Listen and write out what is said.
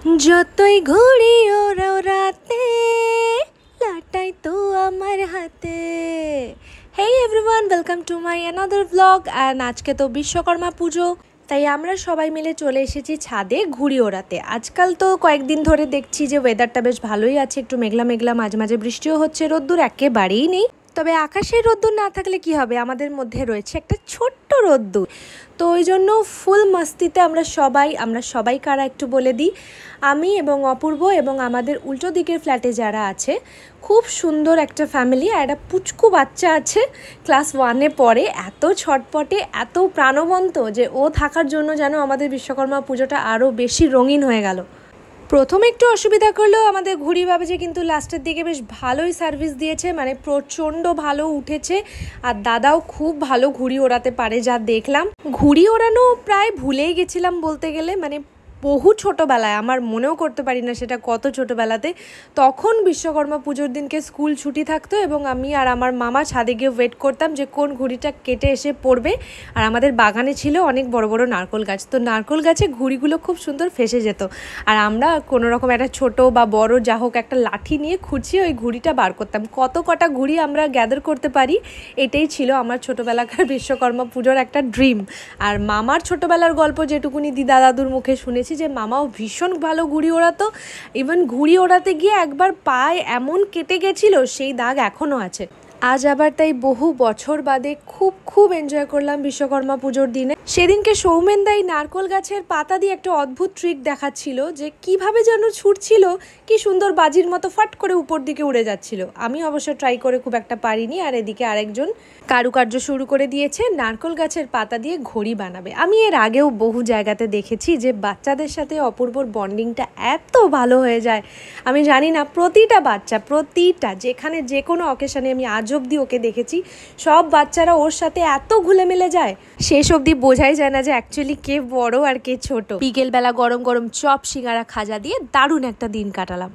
যতই ঘুরি ওরাও রাতে লাটাই তো আমার হাতে। হেই everyone, welcome to my another blog. And আজকে তো বিশ্বকর্মা পুজো, তাই আমরা সবাই মিলে চলে এসেছি ছাদে ঘুড়ি ওড়াতে। আজকাল তো কয়েকদিন ধরে দেখছি যে ওয়েদারটা বেশ ভালোই আছে, একটু মেঘলা মেঘলা, মাঝে মাঝে বৃষ্টিও হচ্ছে, রোদ্দুর একেবারেই নেই। তবে আকাশের রোদ্দুর না থাকলে কি হবে, আমাদের মধ্যে রয়েছে একটা ছোট্ট রোদ্দুর। তো ওই জন্য ফুল মস্তিতে আমরা সবাই কারা একটু বলে দিই। আমি এবং অপূর্ব এবং আমাদের উল্টো দিকের ফ্ল্যাটে যারা আছে, খুব সুন্দর একটা ফ্যামিলি। আর একটা পুচকু বাচ্চা আছে, ক্লাস 1-এ পড়ে। এত ছটপটে, এত প্রাণবন্ত যে ও থাকার জন্য যেন আমাদের বিশ্বকর্মা পুজোটা আরও বেশি রঙিন হয়ে গেল। প্রথমে একটু অসুবিধা করলেও আমাদের ঘুড়ি বাবাজি কিন্তু লাস্টের দিকে বেশ ভালোই সার্ভিস দিয়েছে, মানে প্রচণ্ড ভালো উঠেছে। আর দাদাও খুব ভালো ঘুড়ি ওড়াতে পারে যা দেখলাম। ঘুড়ি ওড়ানো প্রায় ভুলেই গেছিলাম বলতে গেলে, মানে বহু ছোটোবেলায়, আমার মনেও করতে পারি না সেটা কত ছোটোবেলাতে। তখন বিশ্বকর্মা পুজোর দিনকে স্কুল ছুটি থাকতো এবং আমি আর আমার মামা ছাদে গিয়ে ওয়েট করতাম যে কোন ঘুড়িটা কেটে এসে পড়বে। আর আমাদের বাগানে ছিল অনেক বড় বড় নারকোল গাছ, তো নারকোল গাছে ঘুড়িগুলো খুব সুন্দর ফেসে যেত। আর আমরা কোনো রকম একটা ছোট বা বড় যা হোক একটা লাঠি নিয়ে খুঁচিয়ে ওই ঘুড়িটা বার করতাম। কত কটা ঘুড়ি আমরা গ্যাদার করতে পারি, এটাই ছিল আমার ছোটোবেলাকার বিশ্বকর্মা পুজোর একটা ড্রিম। আর মামার ছোটোবেলার গল্প যেটুকুনি দিদা দাদুর মুখে শুনেছি যে মামাও ভীষণ ভালো ঘুড়ি ওড়াতো। ইভেন ঘুড়ি ওড়াতে গিয়ে একবার পায়ে এমন কেটে গেছিল, সেই দাগ এখনও আছে। আজ আবার তাই বহু বছর বাদে খুব এনজয় করলাম বিশ্বকর্মা পুজোর দিনে। সেদিনকে সৌমেন দাই নারকোল গাছের পাতা দিয়ে একটা অদ্ভুত ট্রিক দেখাচ্ছিল, যে কিভাবে যেন ছুটছিল, কি সুন্দর বাজির মতো ফাট করে উপর দিকে উড়ে যাচ্ছিল। আমি অবশ্য ট্রাই করে খুব একটা পারিনি। আর এদিকে আরেকজন কারুকার্য শুরু করে দিয়েছে, নারকোল গাছের পাতা দিয়ে ঘড়ি বানাবে। আমি এর আগেও বহু জায়গাতে দেখেছি যে বাচ্চাদের সাথে অপূর্বর বন্ডিংটা এত ভালো হয়ে যায়। আমি জানি না, প্রতিটা বাচ্চা, প্রতিটা যেখানে যে কোনো অকেশনে আমি আজ অবধি ওকে দেখেছি, সব বাচ্চারা ওর সাথে এত ঘুলে মিলে যায়, শেষ অবধি বোঝাই যায় না যে অ্যাকচুয়ালি কে বড় আর কে ছোট। বিকেলবেলা গরম গরম চপ, সিঙ্গারা, খাজা দিয়ে দারুণ একটা দিন কাটালাম।